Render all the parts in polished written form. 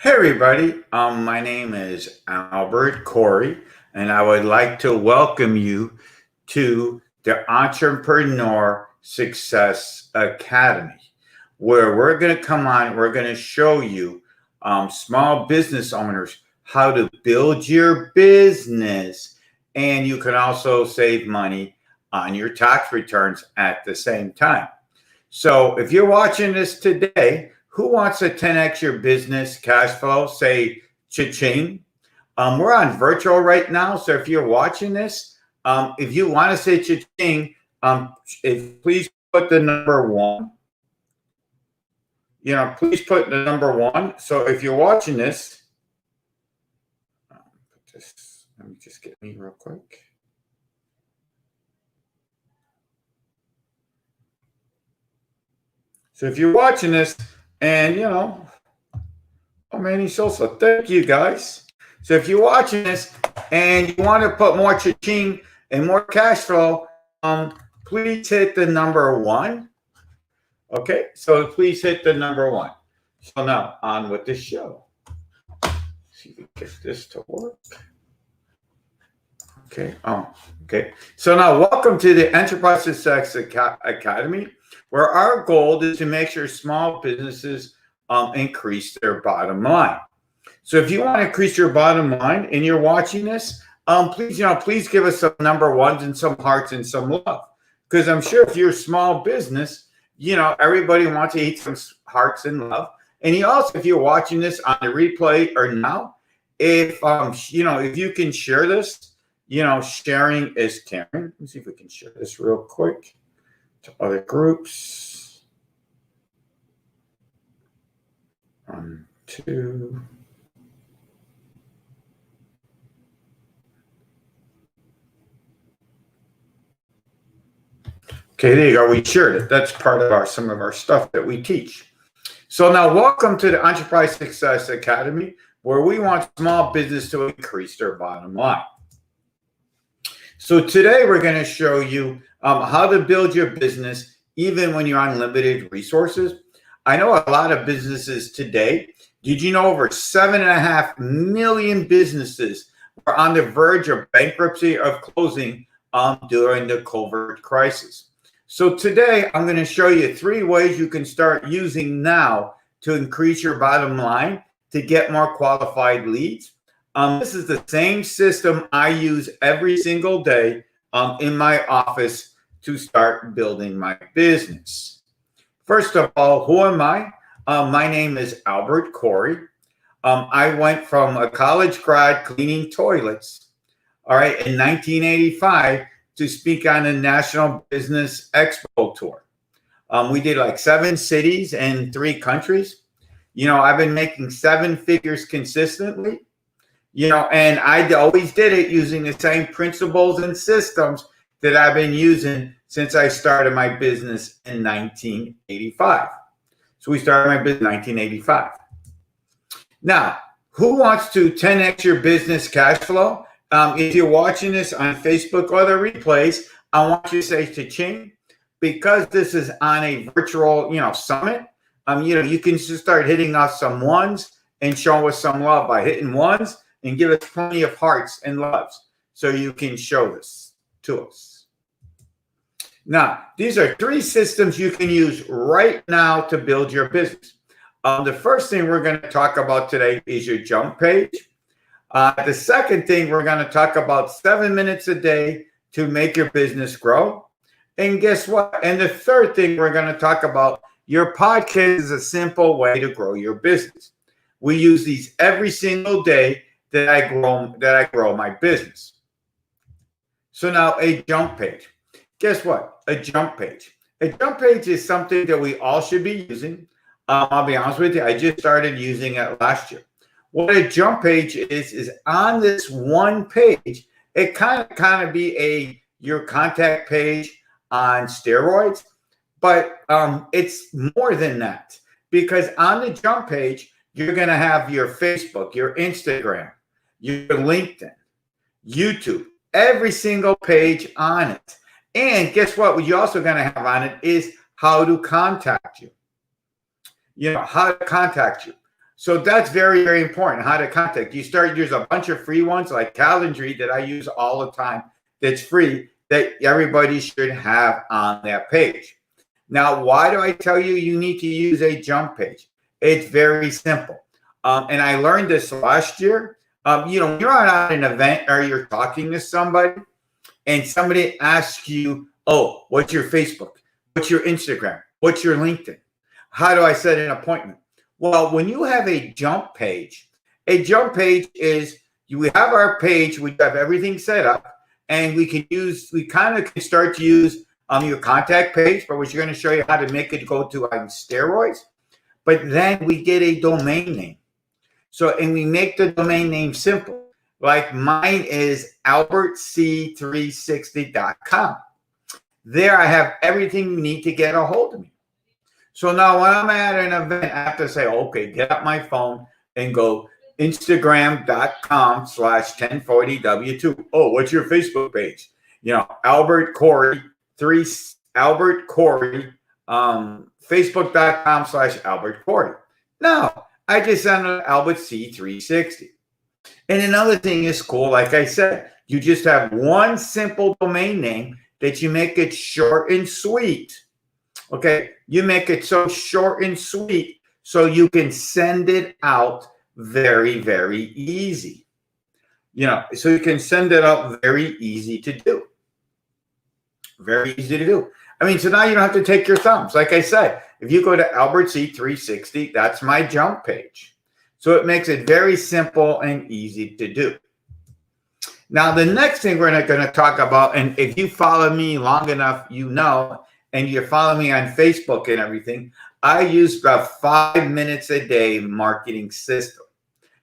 Hey everybody, my name is Albert Corey, and I would like to welcome you to the Entrepreneur Success Academy, where we're going to come on, we're going to show you small business owners how to build your business, and you can also save money on your tax returns at the same time. So if you're watching this today, who wants to 10x your business cash flow? Say cha-ching. We're on virtual right now. So if you're watching this, if you want to say cha-ching, please put the number one. Please put the number one. So if you're watching this, let me just get me real quick. So if you're watching this, and oh man, he's so thank you guys. So if you're watching this and you want to put more cha-ching and more cash flow, please hit the number one. Okay, so please hit the number one. So now on with the show. See if we can get this to work. Okay. Okay. So now welcome to the Enterprise Success Academy, where our goal is to make sure small businesses increase their bottom line. So if you want to increase your bottom line and you're watching this, please give us some number ones and some hearts and some love. Because I'm sure if you're a small business, everybody wants to eat some hearts and love. And if you're watching this on the replay or now, if you can share this, sharing is caring. Let me see if we can share this real quick to other groups. 1, 2. Okay, there you go. We shared it. That's part of some of our stuff that we teach. So now welcome to the Enterprise Success Academy, where we want small business to increase their bottom line. So today we're going to show you how to build your business even when you're on limited resources. I know a lot of businesses today. Did you know over 7.5 million businesses are on the verge of bankruptcy, of closing during the COVID crisis? So today I'm going to show you 3 ways you can start using now to increase your bottom line to get more qualified leads. This is the same system I use every single day in my office to start building my business. First of all, who am I? My name is Albert Corey. I went from a college grad cleaning toilets, in 1985 to speak on the National Business Expo Tour. We did like 7 cities and 3 countries. I've been making 7 figures consistently. And I always did it using the same principles and systems that I've been using since I started my business in 1985. So we started my business in 1985. Now, who wants to 10x your business cash flow? If you're watching this on Facebook or the replays, I want you to say cha-ching, because this is on a virtual, summit. You can just start hitting us some ones and show us some love by hitting ones. And give us plenty of hearts and loves so you can show this to us. Now, these are 3 systems you can use right now to build your business. The first thing we're going to talk about today is your jump page. The second thing we're going to talk about 7 minutes a day to make your business grow. And guess what? And the third thing we're going to talk about, your podcast is a simple way to grow your business. We use these every single day that I grow my business. So now a jump page. Guess what? A jump page. A jump page is something that we all should be using. I'll be honest with you, I just started using it last year. What a jump page is on this one page, it kind of be your contact page on steroids, but it's more than that, because on the jump page, you're going to have your Facebook, your Instagram, your LinkedIn, YouTube, every single page on it. And guess what you're also going to have on it is how to contact you. How to contact you. So that's very, very important, how to contact. You start use a bunch of free ones like Calendly that I use all the time that's free that everybody should have on that page. Now, why do I tell you you need to use a jump page? It's very simple. And I learned this last year. When you're at an event or you're talking to somebody and somebody asks you, oh, what's your Facebook? What's your Instagram? What's your LinkedIn? How do I set an appointment? Well, when you have a jump page is we have our page, we have everything set up, and we kind of can start to use your contact page, but we're going to show you how to make it go to steroids. But then we get a domain name. And we make the domain name simple. Like mine is albertc360.com. There I have everything you need to get a hold of me. So now when I'm at an event, I have to say, okay, get up my phone and go Instagram.com/1040W2. Oh, what's your Facebook page? Albert Corey, Facebook.com/Albert Corey. No, I just send an Albert C360. And another thing is cool, like I said, you just have one simple domain name that you make it short and sweet. Okay, you make it so short and sweet so you can send it out very, very easy. So you can send it out very easy to do. Very easy to do. So now you don't have to take your thumbs. Like I said, if you go to Albert C360, that's my jump page. So it makes it very simple and easy to do. Now, the next thing we're going to talk about, and if you follow me long enough, and you follow me on Facebook and everything, I use about 5 minutes a day marketing system.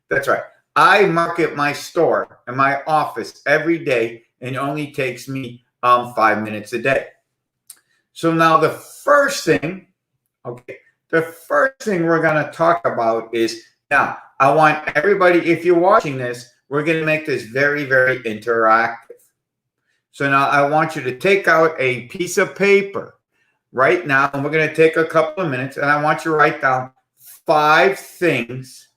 That's right. I market my store and my office every day, and it only takes me 5 minutes a day. So now the first thing we're going to talk about is, now I want everybody, if you're watching this, we're going to make this very, very interactive. So now I want you to take out a piece of paper right now, and we're going to take a couple of minutes, and I want you to write down 5 things,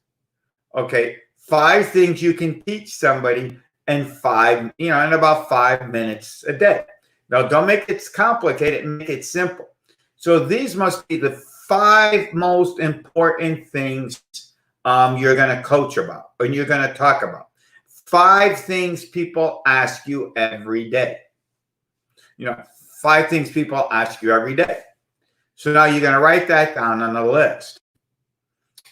5 things you can teach somebody in about 5 minutes a day. Now, don't make it complicated, make it simple. So these must be the 5 most important things you're going to coach about, and you're going to talk about. 5 things people ask you every day. 5 things people ask you every day. So now you're going to write that down on the list.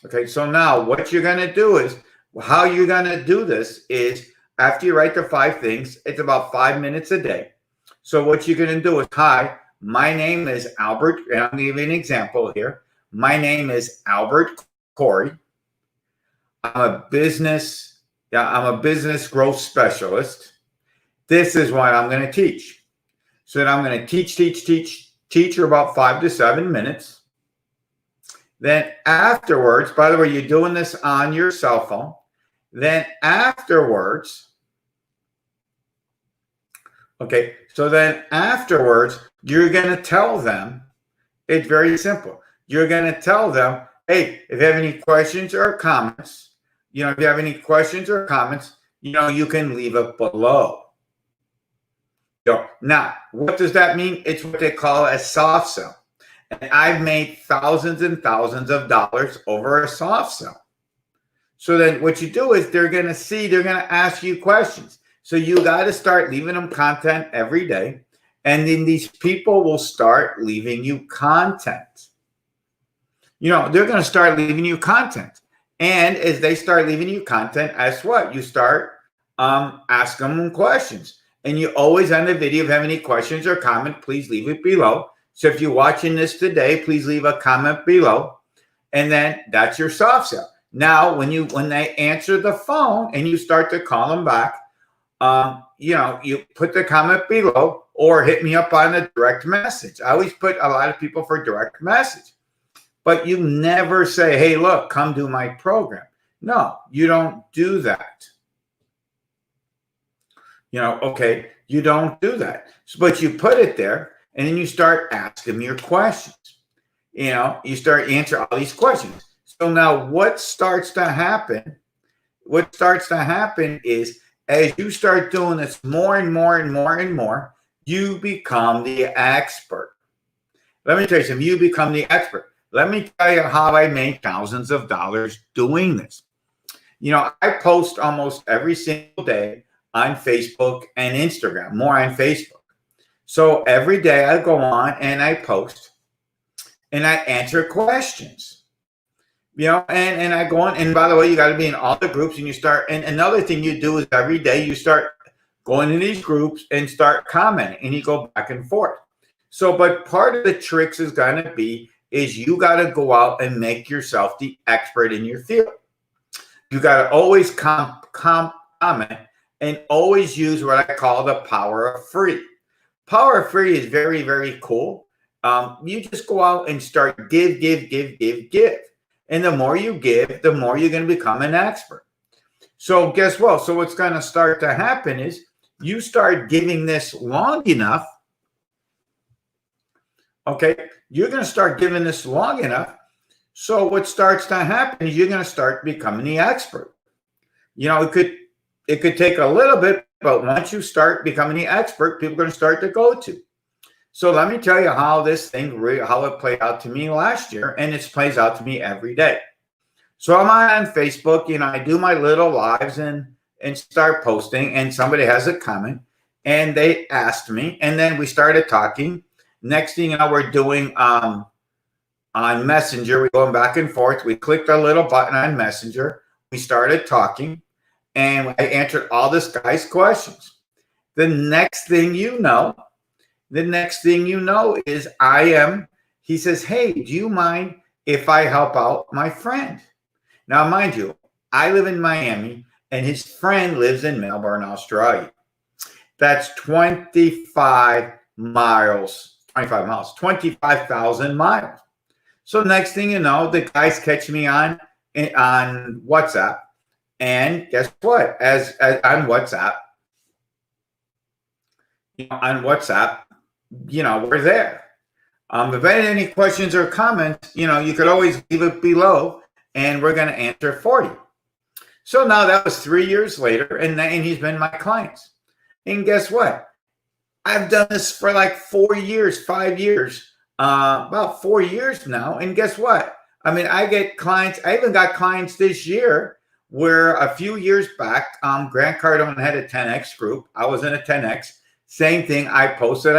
Okay, so now what you're going to do is, how you're going to do this is, after you write the 5 things, it's about 5 minutes a day. So what you're going to do is, hi, my name is Albert, and I'm going to give you an example here. My name is Albert Corey. I'm a business growth specialist. This is what I'm going to teach. So then I'm going to teach for about 5 to 7 minutes. Then afterwards, by the way, you're doing this on your cell phone. Then afterwards, you're going to tell them, it's very simple. You're going to tell them, hey, if you have any questions or comments, you can leave it below. Now, what does that mean? It's what they call a soft sell. And I've made thousands and thousands of dollars over a soft sell. So then what you do is they're going to ask you questions. So you got to start leaving them content every day. And then these people will start leaving you content. They're going to start leaving you content. And as they start leaving you content, guess what? You start asking them questions. And you always end the video, if you have any questions or comment, please leave it below. So if you're watching this today, please leave a comment below. And then that's your soft sell. Now, when they answer the phone and you start to call them back, you put the comment below or hit me up on a direct message. I always put a lot of people for direct message. But you never say, hey, look, come do my program. No, you don't do that. You don't do that. But you put it there, and then you start asking your questions. You start answering all these questions. So now what starts to happen? What starts to happen is as you start doing this more and more and more and more, you become the expert. Let me tell you something, you become the expert. Let me tell you how I make thousands of dollars doing this. You know, I post almost every single day on Facebook and Instagram, more on Facebook. So every day I go on and I post and I answer questions. You know, and I go on, and by the way, you got to be in all the groups, and you start. And another thing you do is every day you start going in these groups and start commenting, and you go back and forth. So, but part of the tricks is going to be is you got to go out and make yourself the expert in your field. You got to always comment and always use what I call the power of free. Power of free is very, very cool. You just go out and start give. And the more you give, the more you're going to become an expert. So guess what? So what's going to start to happen is you start giving this long enough. Okay. You're going to start giving this long enough. So what starts to happen is you're going to start becoming the expert. You know, it could take a little bit, but once you start becoming the expert, people are going to start to go to. So let me tell you how this thing, how it played out to me last year, and it plays out to me every day. So I'm on Facebook, you know, I do my little lives and start posting, and somebody has a comment, and they asked me, and then we started talking. Next thing you know, we're doing on Messenger, we're going back and forth. We clicked a little button on Messenger. We started talking, and I answered all this guy's questions. The next thing you know is he says, hey, do you mind if I help out my friend? Now, mind you, I live in Miami and his friend lives in Melbourne, Australia. That's 25,000 miles. 25,000 miles. So next thing you know, the guys catch me on WhatsApp. And guess what? As on WhatsApp, we're there. If any questions or comments, you could always leave it below and we're going to answer it for you. So now that was 3 years later, and he's been my clients. And guess what? I've done this for like 4 years, 5 years, about 4 years now. And guess what? I mean, I get clients. I even got clients this year where a few years back, Grant Cardone had a 10X group. I was in a 10X. Same thing. I posted.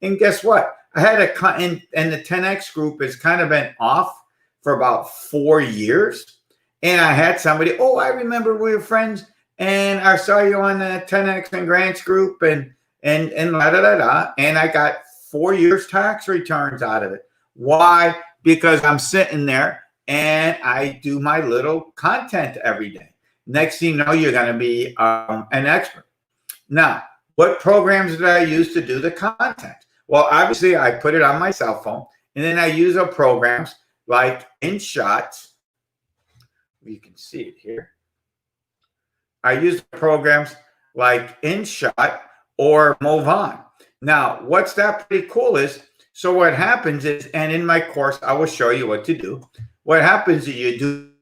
And guess what? I had a client, and the 10X group has kind of been off for about 4 years. And I had somebody, oh, I remember we were friends, and I saw you on the 10X and Grant's group, and and I got 4 years tax returns out of it. Why? Because I'm sitting there and I do my little content every day. Next thing you know, you're going to be an expert. Now, what programs did I use to do the content? Well, obviously, I put it on my cell phone, and then I use programs like InShot. You can see it here. I use programs like InShot or Move On. Now, what's that pretty cool is, so what happens is, and in my course, I will show you what to do. What happens is you do,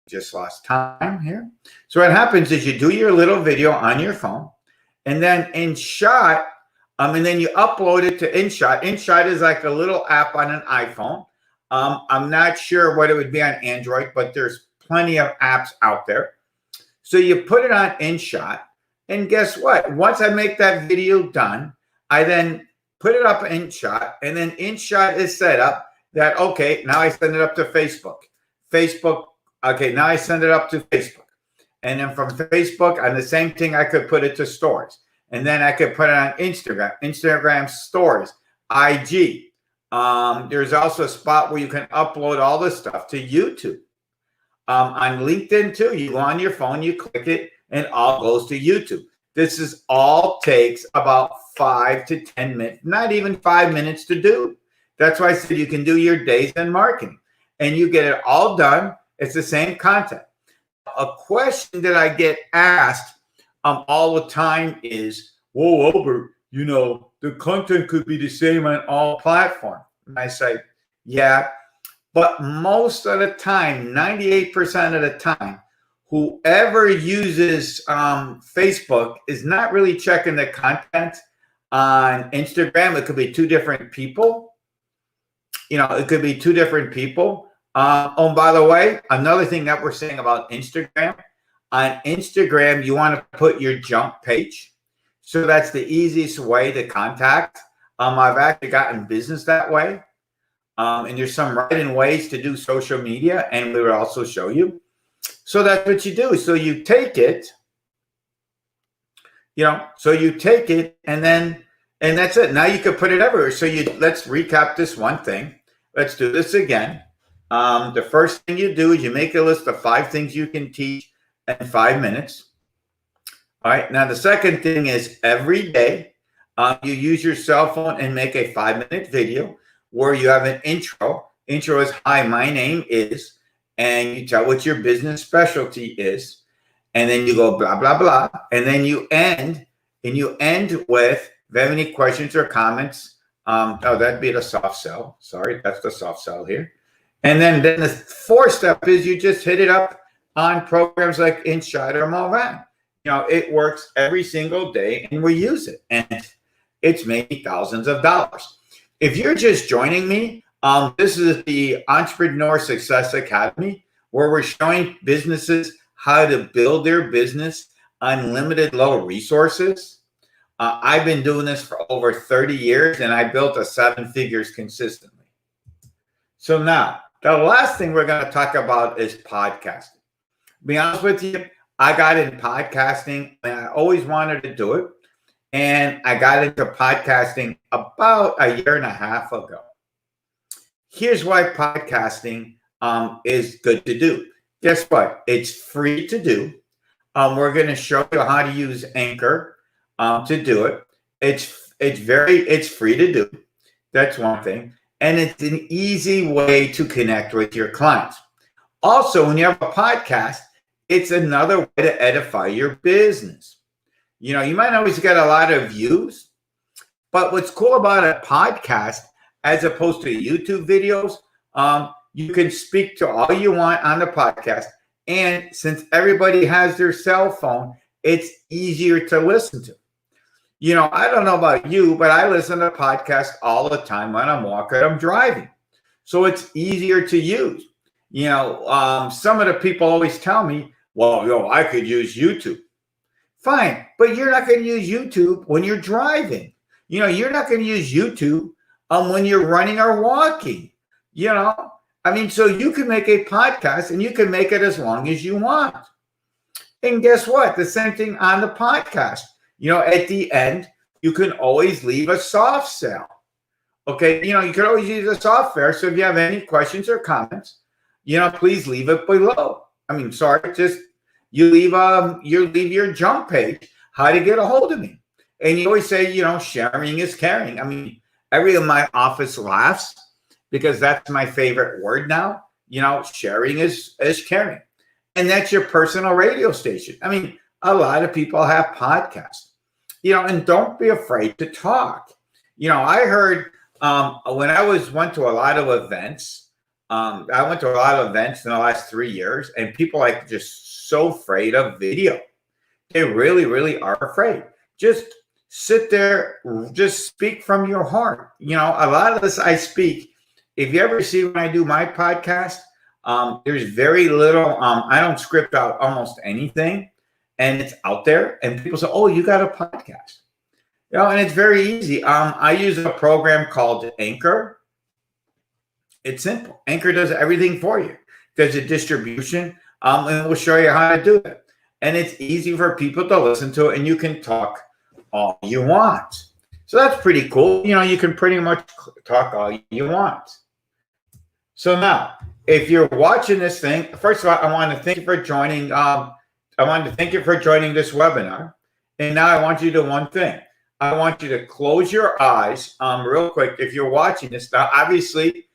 just lost time here. So what happens is you do your little video on your phone, and then InShot, and then you upload it to InShot. InShot is like a little app on an iPhone. I'm not sure what it would be on Android, but there's plenty of apps out there. So you put it on InShot, and guess what? Once I make that video done, I then put it up in InShot, and then InShot is set up that, okay, now I send it up to Facebook. Okay, now I send it up to Facebook. And then from Facebook, on the same thing, I could put it to stories. And then I could put it on Instagram stories, IG. There's also a spot where you can upload all this stuff to YouTube. On LinkedIn too, you go on your phone, you click it, and all goes to YouTube. This is all takes about 5 to 10 minutes, not even 5 minutes to do. That's why I said you can do your days in marketing, and you get it all done. It's the same content. A question that I get asked all the time is, whoa, Albert, the content could be the same on all platforms. And I say, Yeah, but most of the time, 98% of the time, whoever uses Facebook is not really checking the content on Instagram. It could be two different people. It could be two different people. Oh, by the way, another thing that we're saying about Instagram, on Instagram, you want to put your jump page. So that's the easiest way to contact. I've actually gotten business that way. And there's some right in ways to do social media, and we will also show you. So that's what you do. So you take it, and that's it. Now you can put it everywhere. So let's recap this one thing. Let's do this again. The first thing you do is you make a list of 5 things you can teach in 5 minutes. All right. Now, the second thing is every day you use your cell phone and make a 5-minute video where you have an intro. Intro is, hi, my name is, and you tell what your business specialty is. And then you go blah, blah, blah. And then you end with, if you have any questions or comments, that'd be the soft sell. Sorry, that's the soft sell here. And then the 4th step is you just hit it up on programs like InShot or Mulvan. It works every single day, and we use it. And it's made me thousands of dollars. If you're just joining me, this is the Entrepreneur Success Academy, where we're showing businesses how to build their business on limited low resources. I've been doing this for over 30 years, and I built a 7 figures consistently. So now, the last thing we're going to talk about is podcasting. To be honest with you, I got in podcasting, and I always wanted to do it. And I got into podcasting about a 1.5 years ago. Here's why podcasting is good to do. Guess what? It's free to do. We're going to show you how to use Anchor to do it. It's free to do. That's one thing. And it's an easy way to connect with your clients. Also, when you have a podcast, it's another way to edify your business. You might always get a lot of views, but what's cool about a podcast, as opposed to YouTube videos, you can speak to all you want on the podcast. And since everybody has their cell phone, it's easier to listen to. I don't know about you, but I listen to podcasts all the time when I'm walking, I'm driving. So it's easier to use. Some of the people always tell me, well, I could use YouTube. Fine, but you're not going to use YouTube when you're driving. You're not going to use YouTube when you're running or walking. So you can make a podcast, and you can make it as long as you want. And guess what? The same thing on the podcast. At the end, you can always leave a soft sell. Okay, you can always use a software. So if you have any questions or comments, please leave it below. Just you leave your jump page, how to get a hold of me. And you always say, sharing is caring. Everyone in my office laughs because that's my favorite word now. Sharing is caring. And that's your personal radio station. A lot of people have podcasts, and don't be afraid to talk. I heard when I went to a lot of events, I went to a lot of events in the last 3 years, and people are just so afraid of video. They really, really are afraid. Just sit there, just speak from your heart. A lot of this I speak. If you ever see when I do my podcast, there's very little, I don't script out almost anything, and it's out there, and people say, oh, you got a podcast. And it's very easy. I use a program called Anchor. It's simple. Anchor does everything for you. There's a distribution, and we'll show you how to do it. And it's easy for people to listen to it, and you can talk all you want. So that's pretty cool. You can pretty much talk all you want. So now, if you're watching this thing, first of all, I want to thank you for joining. I want to thank you for joining this webinar. And now I want you to do one thing. I want you to close your eyes real quick. If you're watching this now, obviously,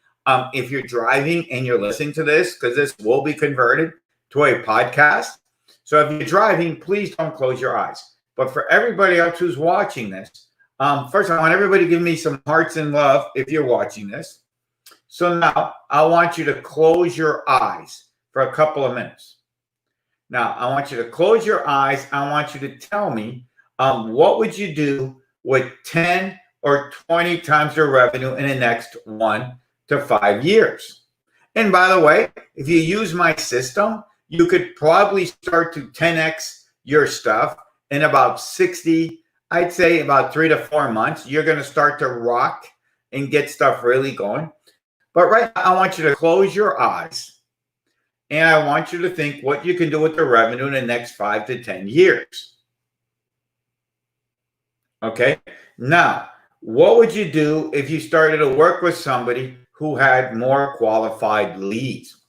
if you're driving and you're listening to this, because this will be converted to a podcast. So if you're driving, please don't close your eyes. But for everybody else who's watching this, first I want everybody to give me some hearts and love if you're watching this. So now I want you to close your eyes for a couple of minutes. Now I want you to close your eyes. I want you to tell me what would you do with 10 or 20 times your revenue in the next 1 to 5 years. And by the way, if you use my system, you could probably start to 10x your stuff in about 60, I'd say about 3 to 4 months. You're going to start to rock and get stuff really going. But right now, I want you to close your eyes and I want you to think what you can do with the revenue in the next 5 to 10 years. Okay. Now, what would you do if you started to work with somebody who had more qualified leads?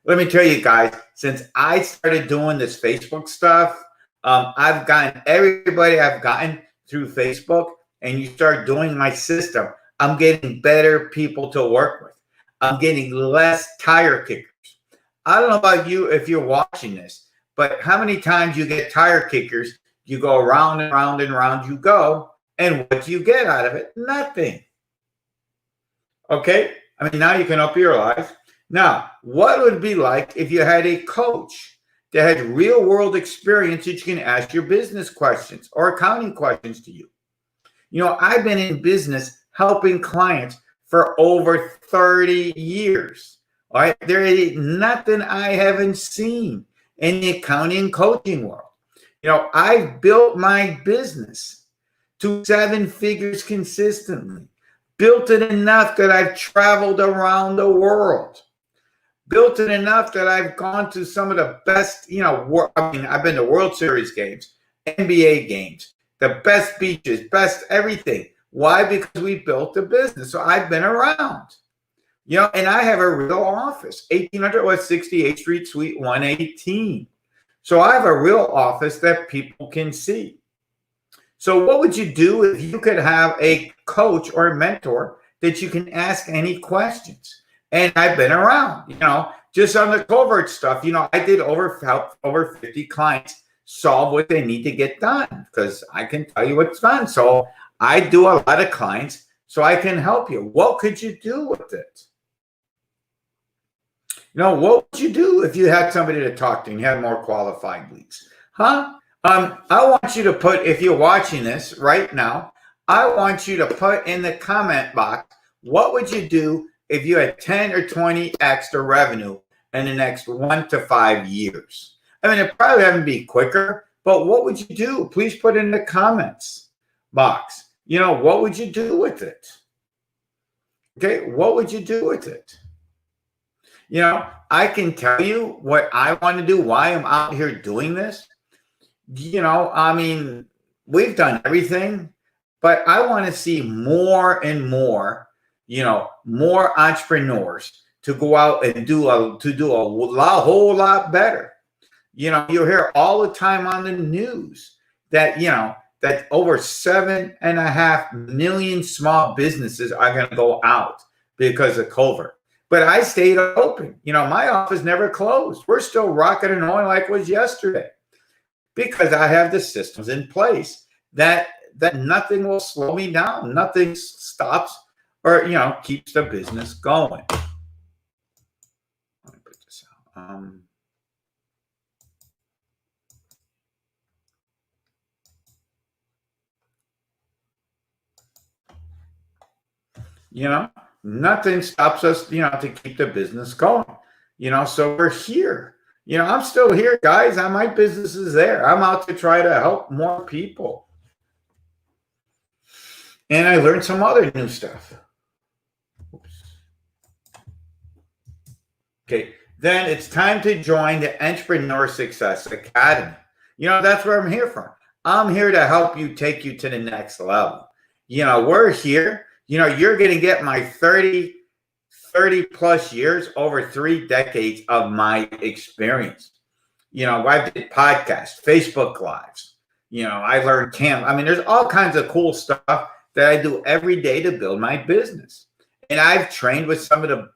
Let me tell you guys, since I started doing this Facebook stuff, I've gotten everybody I've gotten through Facebook, and you start doing my system, I'm getting better people to work with. I'm getting less tire kickers. I don't know about you if you're watching this, but how many times you get tire kickers, you go round and round and round you go, and what do you get out of it? Nothing. Okay? I mean, now you can open your eyes. Now, what would it be like if you had a coach that had real world experience that you can ask your business questions or accounting questions to you? You know, I've been in business helping clients for over 30 years. All right. There is nothing I haven't seen in the accounting and coaching world. You know, I've built my business to 7 figures consistently, built it enough that I've traveled around the world. Built it enough that I've gone to some of the best, I've been to World Series games, NBA games, the best beaches, best everything. Why? Because we built the business. So I've been around, and I have a real office, 1800 West 68th Street, Suite 118. So I have a real office that people can see. So what would you do if you could have a coach or a mentor that you can ask any questions? And I've been around, just on the covert stuff. I did help over 50 clients solve what they need to get done because I can tell you what's done. So I do a lot of clients, so I can help you. What could you do with it? What would you do if you had somebody to talk to and you had more qualified leads? I want you to put, if you're watching this right now, I want you to put in the comment box, what would you do if you had 10 or 20 extra revenue in the next 1 to 5 years? I mean, it probably wouldn't be quicker, but what would you do? Please put in the comments box. What would you do with it? Okay, what would you do with it? I can tell you what I want to do, why I'm out here doing this. I mean, we've done everything, but I want to see more and more, more entrepreneurs to go out and do a whole lot better. You hear all the time on the news that, that over 7.5 million small businesses are going to go out because of COVID. But I stayed open. My office never closed. We're still rocking and rolling like it was yesterday because I have the systems in place that nothing will slow me down. Nothing stops or, keeps the business going. Let me put this out. Nothing stops us, to keep the business going, so we're here. I'm still here, guys. My business is there. I'm out to try to help more people. And I learned some other new stuff. Oops. Okay, then it's time to join the Entrepreneur Success Academy. That's where I'm here from. I'm here to help you take you to the next level. We're here. You're going to get my 30 plus years, over 3 decades of my experience. I did podcasts, Facebook Lives. I learned I mean, there's all kinds of cool stuff that I do every day to build my business. And I've trained with some of the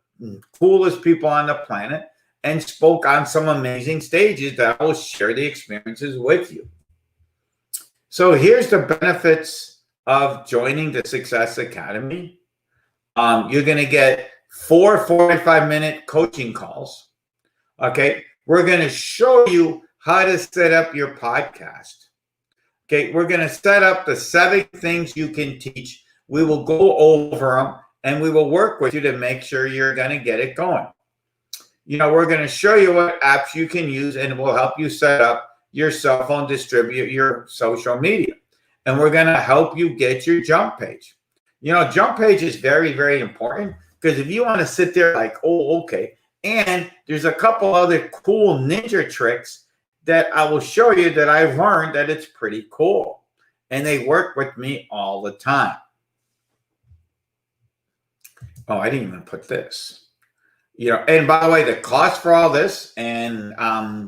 coolest people on the planet and spoke on some amazing stages that I will share the experiences with you. So here's the benefits of joining the Success Academy. You're going to get 4 45-minute coaching calls. Okay. We're going to show you how to set up your podcast. Okay. We're going to set up the 7 things you can teach. We will go over them and we will work with you to make sure you're going to get it going. We're going to show you what apps you can use, and we'll help you set up your cell phone, distribute your social media. And we're going to help you get your jump page. Jump page is very, very important, because if you want to sit there like, oh, okay. And there's a couple other cool ninja tricks that I will show you that I've learned that it's pretty cool. And they work with me all the time. Oh, I didn't even put this. And by the way, the cost for all this, and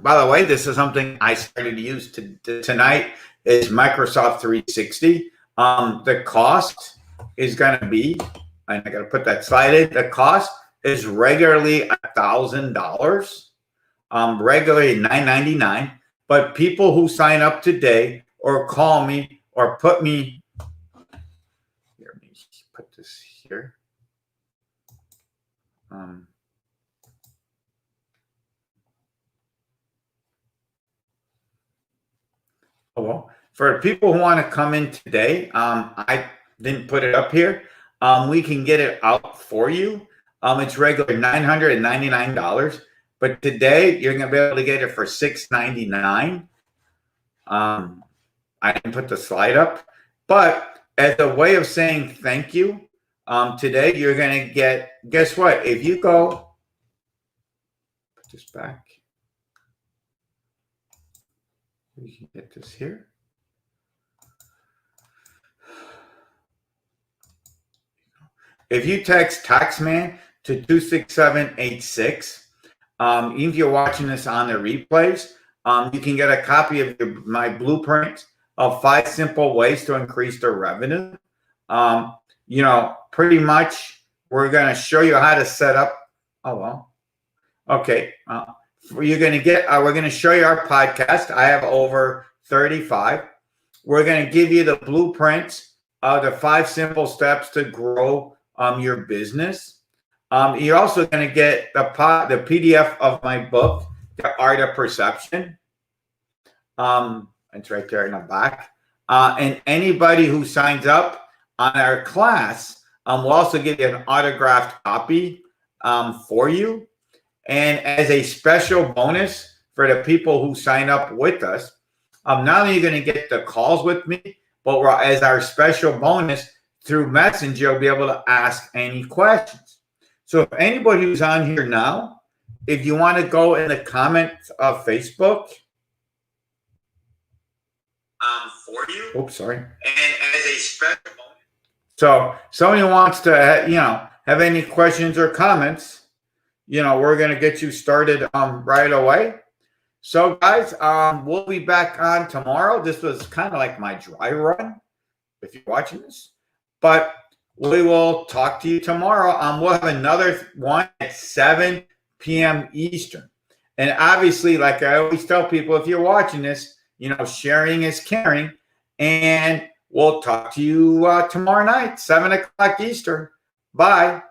by the way, this is something I started to use tonight, is Microsoft 360. The cost is going to be, and I got to put that slide in, the cost is regularly $1,000, regularly $999. But people who sign up today or call me or put me, here, let me put this here. Well, for people who want to come in today, I didn't put it up here. We can get it out for you. It's regular $999, but today you're going to be able to get it for $699. I didn't put the slide up, but as a way of saying thank you, today you're going to get, guess what? If you go, put this back. We can get this here. If you text Taxman to 26786, if you're watching this on the replays, you can get a copy of my blueprint of 5 simple ways to increase their revenue. Pretty much we're going to show you how to set up. Oh, well. Okay. We're going to show you our podcast. I have over 35. We're going to give you the blueprint of the 5 simple steps to grow your business. You're also going to get the PDF of my book, The Art of Perception. It's right there in the back. And anybody who signs up on our class, we'll also give you an autographed copy for you. And as a special bonus for the people who sign up with us, not only are you going to get the calls with me, but as our special bonus through Messenger, you'll be able to ask any questions. So if anybody who's on here now, if you want to go in the comments of Facebook, for you. Oops, sorry. And as a special bonus. So somebody wants to, have any questions or comments, we're going to get you started right away. So guys, we'll be back on tomorrow. This was kind of like my dry run, if you're watching this. But we will talk to you tomorrow. We'll have another one at 7 p.m. Eastern. And obviously, like I always tell people, if you're watching this, sharing is caring. And we'll talk to you tomorrow night, 7 o'clock Eastern. Bye.